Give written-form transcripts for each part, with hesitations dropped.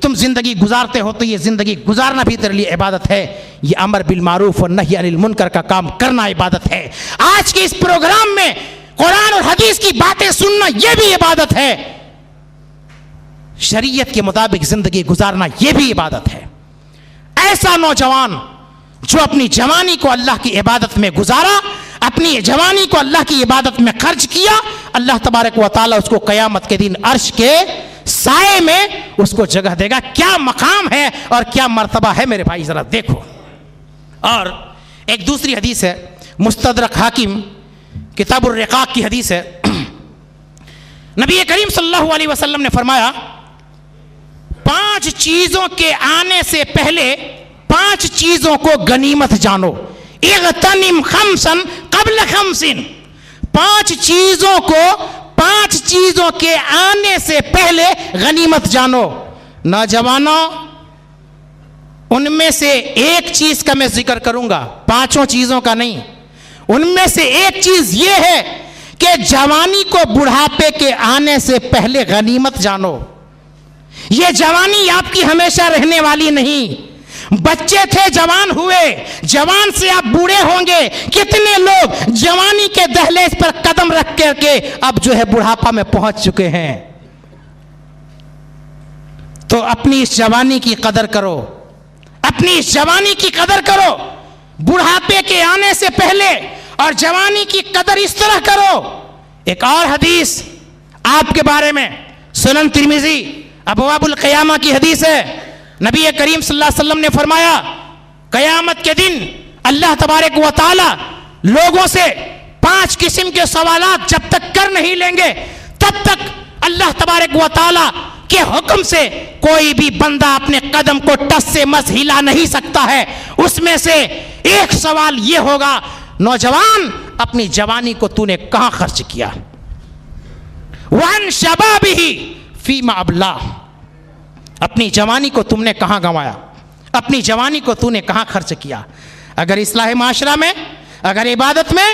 تم زندگی گزارتے ہو تو یہ زندگی گزارنا بھی تیرے لیے عبادت ہے. یہ امر بالمعروف اور نہی عن المنکر کا کام کرنا عبادت ہے. آج کے اس پروگرام میں قرآن اور حدیث کی باتیں سننا یہ بھی عبادت ہے. شریعت کے مطابق زندگی گزارنا یہ بھی عبادت ہے. ایسا نوجوان جو اپنی جوانی کو اللہ کی عبادت میں گزارا, اپنی جوانی کو اللہ کی عبادت میں خرچ کیا, اللہ تبارک و تعالیٰ اس کو قیامت کے دن عرش کے سائے میں اس کو جگہ دے گا. کیا مقام ہے اور کیا مرتبہ ہے میرے بھائی, ذرا دیکھو. اور ایک دوسری حدیث ہے, مستدرک حاکم کتاب الرقاق کی حدیث ہے. نبی کریم صلی اللہ علیہ وسلم نے فرمایا 5 چیزوں کے آنے سے پہلے 5 چیزوں کو غنیمت جانو. اغتنم خمسا قبل خمس. 5 چیزوں کے آنے سے پہلے غنیمت جانو. نوجوانوں, ان میں سے ایک چیز کا میں ذکر کروں گا, 5 چیزوں کا نہیں. ان میں سے ایک چیز یہ ہے کہ جوانی کو بڑھاپے کے آنے سے پہلے غنیمت جانو. یہ جوانی آپ کی ہمیشہ رہنے والی نہیں. بچے تھے, جوان ہوئے, جوان سے آپ بوڑھے ہوں گے. کتنے لوگ جوانی کے دہلیز پر قدم رکھ کر کے اب جو ہے بڑھاپا میں پہنچ چکے ہیں. تو اپنی اس جوانی کی قدر کرو, اپنی اس جوانی کی قدر کرو بڑھاپے کے آنے سے پہلے, اور جوانی کی قدر اس طرح کرو. ایک اور حدیث آپ کے بارے میں سنن ترمذی ابواب القیامہ کی حدیث ہے. نبی کریم صلی اللہ علیہ وسلم نے فرمایا قیامت کے دن اللہ تبارک و تعالی لوگوں سے 5 قسم کے سوالات جب تک کر نہیں لیں گے تب تک اللہ تبارک و تعالی کے حکم سے کوئی بھی بندہ اپنے قدم کو ٹس سے مس ہلا نہیں سکتا ہے. اس میں سے ایک سوال یہ ہوگا, نوجوان اپنی جوانی کو تو نے کہاں خرچ کیا؟ وَعَنْ شَبَابِهِ فِيمَا أَبْلَاهُ. اپنی جوانی کو تم نے کہاں گنوایا, اپنی جوانی کو تو نے کہاں خرچ کیا؟ اگر اصلاح معاشرہ میں, اگر عبادت میں,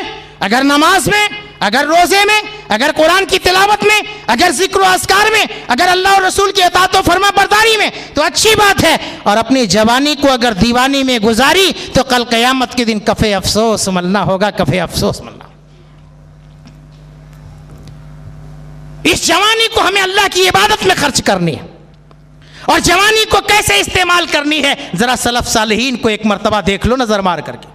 اگر نماز میں, اگر روزے میں, اگر قرآن کی تلاوت میں, اگر ذکر و اذکار میں, اگر اللہ اور رسول کی اطاعت و فرما برداری میں تو اچھی بات ہے. اور اپنی جوانی کو اگر دیوانی میں گزاری تو کل قیامت کے دن کفے افسوس ملنا ہوگا, کفے افسوس ملنا. اس جوانی کو ہمیں اللہ کی عبادت میں خرچ کرنی ہے. اور جوانی کو کیسے استعمال کرنی ہے, ذرا سلف صالحین کو ایک مرتبہ دیکھ لو نظر مار کر کے,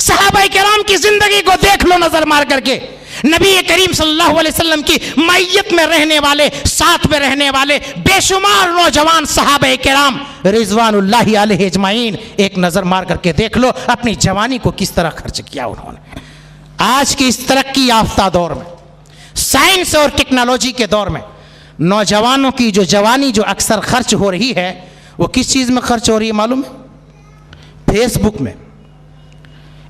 صحابہ کرام کی زندگی کو دیکھ لو نظر مار کر کے. نبی کریم صلی اللہ علیہ وسلم کی معیت میں رہنے والے, ساتھ میں رہنے والے بے شمار نوجوان صحابہ کرام رضوان اللہ علیہ اجمعین, ایک نظر مار کر کے دیکھ لو اپنی جوانی کو کس طرح خرچ کیا انہوں نے. آج کی اس ترقی یافتہ دور میں, سائنس اور ٹیکنالوجی کے دور میں, نوجوانوں کی جو جوانی جو اکثر خرچ ہو رہی ہے وہ کس چیز میں خرچ ہو رہی ہے معلوم ہے؟ فیس بک میں,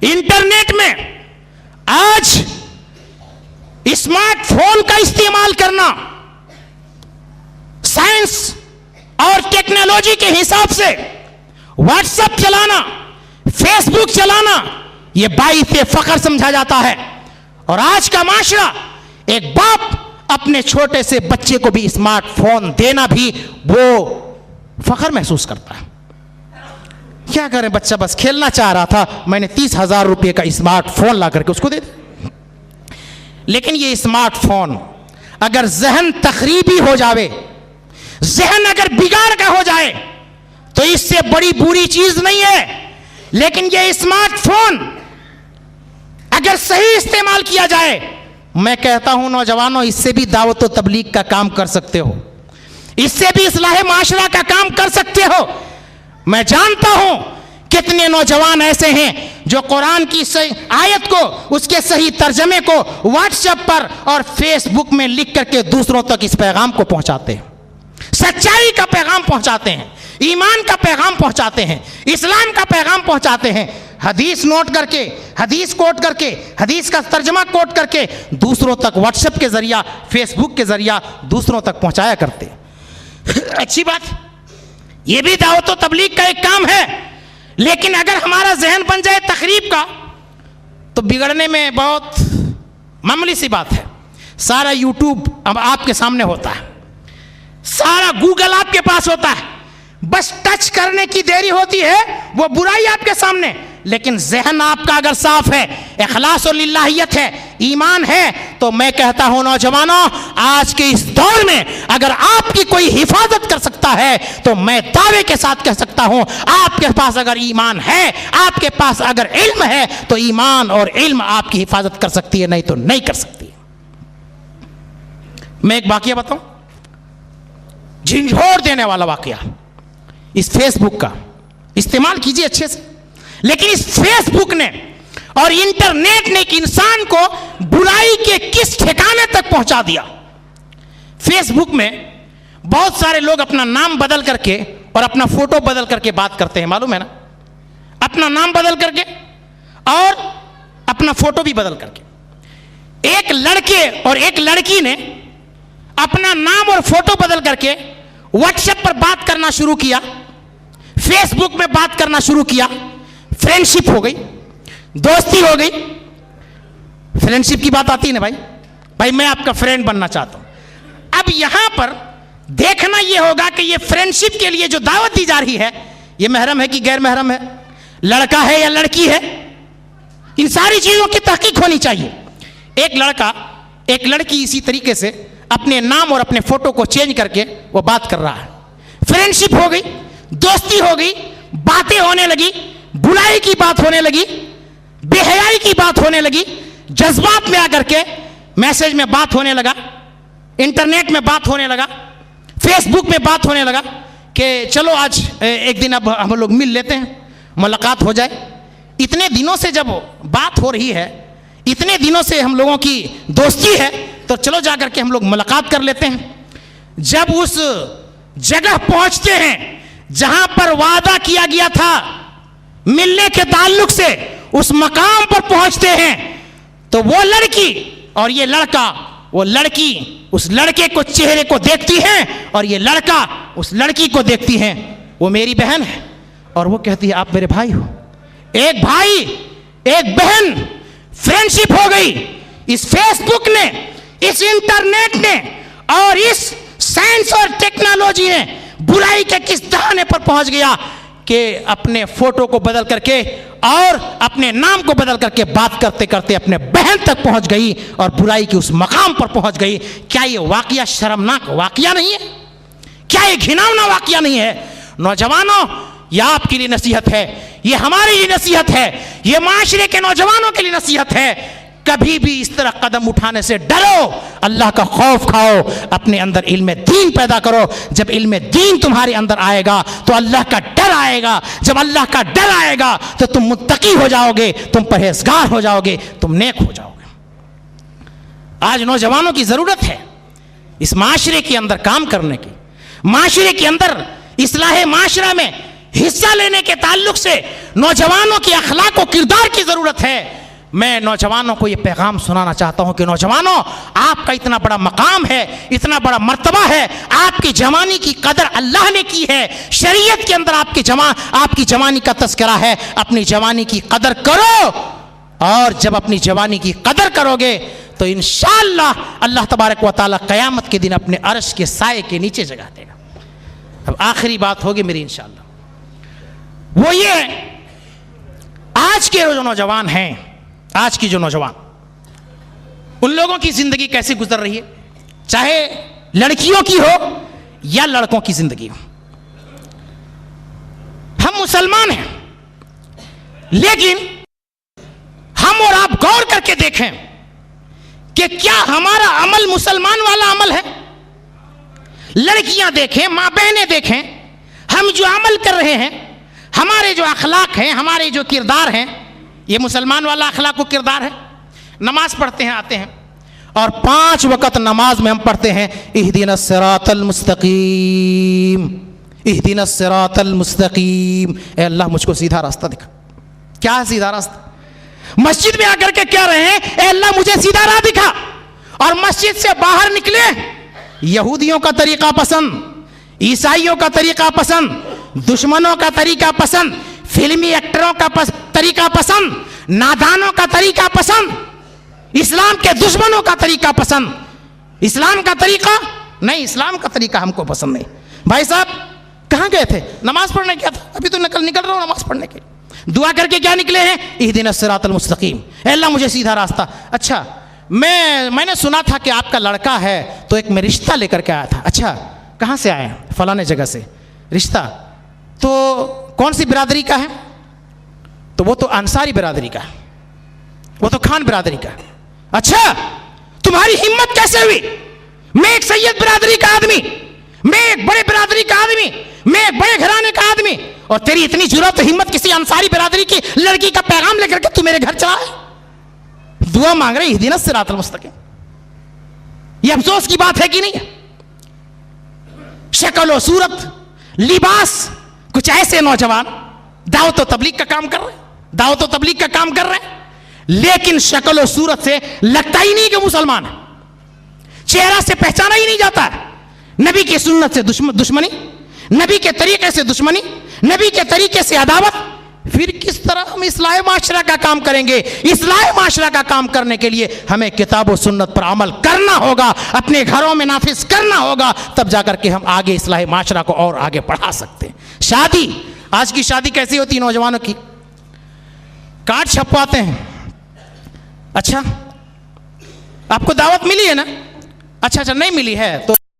انٹرنیٹ میں. آج اسمارٹ فون کا استعمال کرنا, سائنس اور ٹیکنالوجی کے حساب سے واٹس ایپ چلانا, فیس بک چلانا, یہ باعث فخر سمجھا جاتا ہے. اور آج کا معاشرہ, ایک باپ اپنے چھوٹے سے بچے کو بھی اسمارٹ فون دینا بھی وہ فخر محسوس کرتا ہے. کیا کریں, بچہ بس کھیلنا چاہ رہا تھا, میں نے 30,000 روپے کا اسمارٹ فون لا کر کے اس کو دے دیا. لیکن یہ اسمارٹ فون اگر ذہن تخریبی ہو جاوے, ذہن اگر بگاڑ کا ہو جائے تو اس سے بڑی بری چیز نہیں ہے. لیکن یہ اسمارٹ فون اگر صحیح استعمال کیا جائے, میں کہتا ہوں نوجوانوں, اس سے بھی دعوت و تبلیغ کا کام کر سکتے ہو, اس سے بھی اصلاح معاشرہ کا کام کر سکتے ہو. میں جانتا ہوں کتنے نوجوان ایسے ہیں جو قرآن کی آیت کو, اس کے صحیح ترجمے کو واٹس ایپ پر اور فیس بک میں لکھ کر کے دوسروں تک اس پیغام کو پہنچاتے ہیں, سچائی کا پیغام پہنچاتے ہیں, ایمان کا پیغام پہنچاتے ہیں, اسلام کا پیغام پہنچاتے ہیں. حدیث نوٹ کر کے, حدیث کوٹ کر کے, حدیث کا ترجمہ کوٹ کر کے دوسروں تک واٹس ایپ کے ذریعہ, فیس بک کے ذریعہ دوسروں تک پہنچایا کرتے. اچھی بات, یہ بھی دعوت و تبلیغ کا ایک کام ہے. لیکن اگر ہمارا ذہن بن جائے تخریب کا تو بگڑنے میں بہت معمولی سی بات ہے. سارا یوٹیوب اب آپ کے سامنے ہوتا ہے, سارا گوگل آپ کے پاس ہوتا ہے, بس ٹچ کرنے کی دیری ہوتی ہے وہ برائی آپ کے سامنے، لیکن ذہن آپ کا اگر صاف ہے، اخلاص و للہیت ہے، ایمان ہے، تو میں کہتا ہوں نوجوانوں، آج کے اس دور میں اگر آپ کی کوئی حفاظت کر سکتا ہے تو میں دعوے کے ساتھ کہہ سکتا ہوں آپ کے پاس اگر ایمان ہے، آپ کے پاس اگر علم ہے، تو ایمان اور علم آپ کی حفاظت کر سکتی ہے، نہیں تو نہیں کر سکتی۔ میں ایک واقعہ بتاؤں، جھنجھوڑ دینے والا واقعہ، اس فیس بک کا استعمال کیجئے اچھے سے، لیکن اس فیس بک نے اور انٹرنیٹ نے ایک انسان کو برائی کے کس ٹھکانے تک پہنچا دیا۔ فیس بک میں بہت سارے لوگ اپنا نام بدل کر کے اور اپنا فوٹو بدل کر کے بات کرتے ہیں، معلوم ہے نا، اپنا نام بدل کر کے اور اپنا فوٹو بھی بدل کر کے۔ ایک لڑکے اور ایک لڑکی نے اپنا نام اور فوٹو بدل کر کے واٹس ایپ پر بات کرنا شروع کیا، فیس بک میں بات کرنا شروع کیا، فرینڈشپ ہو گئی، دوستی ہو گئی۔ فرینڈشپ کی بات آتی ہے نا بھائی میں آپ کا فرینڈ بننا چاہتا ہوں۔ اب یہاں پر دیکھنا یہ ہوگا کہ یہ فرینڈشپ کے لیے جو دعوت دی جا رہی ہے، یہ محرم ہے کہ غیر محرم ہے، لڑکا ہے یا لڑکی ہے، ان ساری چیزوں کی تحقیق ہونی چاہیے۔ ایک لڑکا ایک لڑکی اسی طریقے سے اپنے نام اور اپنے فوٹو کو چینج کر کے وہ بات کر رہا ہے، فرینڈشپ ہو گئی، دوستی ہو گئی، باتیں ہونے لگی، برائی کی بات ہونے لگی، بے حیائی کی بات ہونے لگی، جذبات میں آ کر کے میسج میں بات ہونے لگا، انٹرنیٹ میں بات ہونے لگا، فیس بک میں بات ہونے لگا کہ چلو آج ایک دن اب ہم لوگ مل لیتے ہیں، ملاقات ہو جائے۔ اتنے دنوں سے جب بات ہو رہی ہے، اتنے دنوں سے ہم لوگوں کی دوستی ہے، تو چلو جا کر کے ہم لوگ ملاقات کر لیتے ہیں۔ جب اس جگہ پہنچتے ہیں جہاں پر وعدہ کیا گیا تھا ملنے کے تعلق سے، اس مقام پر پہنچتے ہیں تو وہ لڑکی اور یہ لڑکا، وہ لڑکی اس لڑکے کو چہرے کو دیکھتی ہے اور یہ لڑکا اس لڑکی کو دیکھتی ہیں، وہ میری بہن ہے اور وہ کہتی ہے آپ میرے بھائی ہو۔ ایک بھائی ایک بہن، فرینڈشپ ہو گئی۔ اس فیس بک نے، اس انٹرنیٹ نے اور اس سائنس اور ٹیکنالوجی نے برائی کے کس دہانے پر پہنچ گیا کہ اپنے فوٹو کو بدل کر کے اور اپنے نام کو بدل کر کے بات کرتے کرتے اپنے بہن تک پہنچ گئی اور برائی کے اس مقام پر پہنچ گئی۔ کیا یہ واقعہ شرمناک واقعہ نہیں ہے؟ کیا یہ گھناؤنا واقعہ نہیں ہے؟ نوجوانوں، یہ آپ کے لیے نصیحت ہے، یہ ہمارے لیے نصیحت ہے، یہ معاشرے کے نوجوانوں کے لیے نصیحت ہے۔ کبھی بھی اس طرح قدم اٹھانے سے ڈرو، اللہ کا خوف کھاؤ، اپنے اندر علم دین پیدا کرو۔ جب علم دین تمہارے اندر آئے گا تو اللہ کا ڈر آئے گا، جب اللہ کا ڈر آئے گا تو تم متقی ہو جاؤ گے، تم پرہیزگار ہو جاؤ گے، تم نیک ہو جاؤ گے۔ آج نوجوانوں کی ضرورت ہے اس معاشرے کے اندر کام کرنے کی، معاشرے کے اندر اصلاح معاشرہ میں حصہ لینے کے تعلق سے نوجوانوں کی اخلاق و کردار کی ضرورت ہے۔ میں نوجوانوں کو یہ پیغام سنانا چاہتا ہوں کہ نوجوانوں، آپ کا اتنا بڑا مقام ہے، اتنا بڑا مرتبہ ہے، آپ کی جوانی کی قدر اللہ نے کی ہے، شریعت کے اندر آپ کی جوانی کا تذکرہ ہے۔ اپنی جوانی کی قدر کرو، اور جب اپنی جوانی کی قدر کرو گے تو انشاءاللہ اللہ تبارک و تعالی قیامت کے دن اپنے عرش کے سائے کے نیچے جگہ دے گا۔ اب آخری بات ہوگی میری انشاءاللہ، وہ یہ آج کے جو نوجوان ہیں، آج کی جو نوجوان، ان لوگوں کی زندگی کیسے گزر رہی ہے، چاہے لڑکیوں کی ہو یا لڑکوں کی زندگی ہو۔ ہم مسلمان ہیں، لیکن ہم اور آپ غور کر کے دیکھیں کہ کیا ہمارا عمل مسلمان والا عمل ہے؟ لڑکیاں دیکھیں، ماں بہنیں دیکھیں، ہم جو عمل کر رہے ہیں، ہمارے جو اخلاق ہیں، ہمارے جو کردار ہیں، یہ مسلمان والا اخلاق و کردار ہے؟ نماز پڑھتے ہیں، آتے ہیں اور 5 وقت نماز میں ہم پڑھتے ہیں اہدنا الصراط المستقیم، اہدنا الصراط المستقیم، اے اللہ مجھ کو سیدھا راستہ دکھا۔ کیا ہے سیدھا راستہ؟ مسجد میں آ کر کے کہہ رہے ہیں اے اللہ مجھے سیدھا راہ دکھا، اور مسجد سے باہر نکلے یہودیوں کا طریقہ پسند، عیسائیوں کا طریقہ پسند، دشمنوں کا طریقہ پسند، فلمی ایکٹروں کا طریقہ پسند، نادانوں کا طریقہ پسند، اسلام کے دشمنوں کا طریقہ پسند۔ اسلام کا طریقہ نہیں، اسلام کا طریقہ ہم کو پسند نہیں۔ بھائی صاحب، کہاں گئے تھے؟ نماز پڑھنے گیا تھا، ابھی تو نکل رہا ہوں نماز پڑھنے کے لیے۔ دعا کر کے کیا نکلے ہیں؟ اہدنا الصراط المستقیم، اے اللہ مجھے سیدھا راستہ۔ اچھا میں نے سنا تھا کہ آپ کا لڑکا ہے تو ایک میں رشتہ لے کر کے آیا تھا۔ اچھا کہاں سے آئے ہیں؟ فلانے جگہ سے۔ رشتہ تو کون سی برادری کا ہے؟ تو وہ تو انصاری برادری کا ہے، وہ تو خان برادری کا ہے۔ اچھا تمہاری ہمت کیسے ہوئی؟ میں ایک سید برادری کا آدمی، میں ایک بڑے برادری کا آدمی، میں ایک بڑے گھرانے کا آدمی، اور تیری اتنی جرأت و ہمت کسی انصاری برادری کی لڑکی کا پیغام لے کر کے تو میرے گھر چلا ہے، دعا مانگ رہے اہدنا الصراط المستقیم۔ یہ افسوس کی بات ہے کہ نہیں؟ شکل و صورت، لباس، کچھ ایسے نوجوان دعوت و تبلیغ کا کام کر رہے ہیں، دعوت و تبلیغ کا کام کر رہے ہیں، لیکن شکل و صورت سے لگتا ہی نہیں کہ مسلمان ہے، چہرہ سے پہچانا ہی نہیں جاتا ہے۔ نبی کی سنت سے دشمنی، نبی کے طریقے سے دشمنی، نبی کے طریقے سے عداوت، پھر کس طرح ہم اصلاح معاشرہ کا کام کریں گے؟ اصلاح معاشرہ کا کام کرنے کے لیے ہمیں کتاب و سنت پر عمل کرنا ہوگا، اپنے گھروں میں نافذ کرنا ہوگا، تب جا کر کے ہم آگے اصلاح معاشرہ کو اور آگے بڑھا سکتے ہیں۔ شادی، آج کی شادی کیسی ہوتی ہے نوجوانوں کی؟ کارڈ چھپواتے ہیں۔ اچھا آپ کو دعوت ملی ہے نا؟ اچھا نہیں ملی ہے تو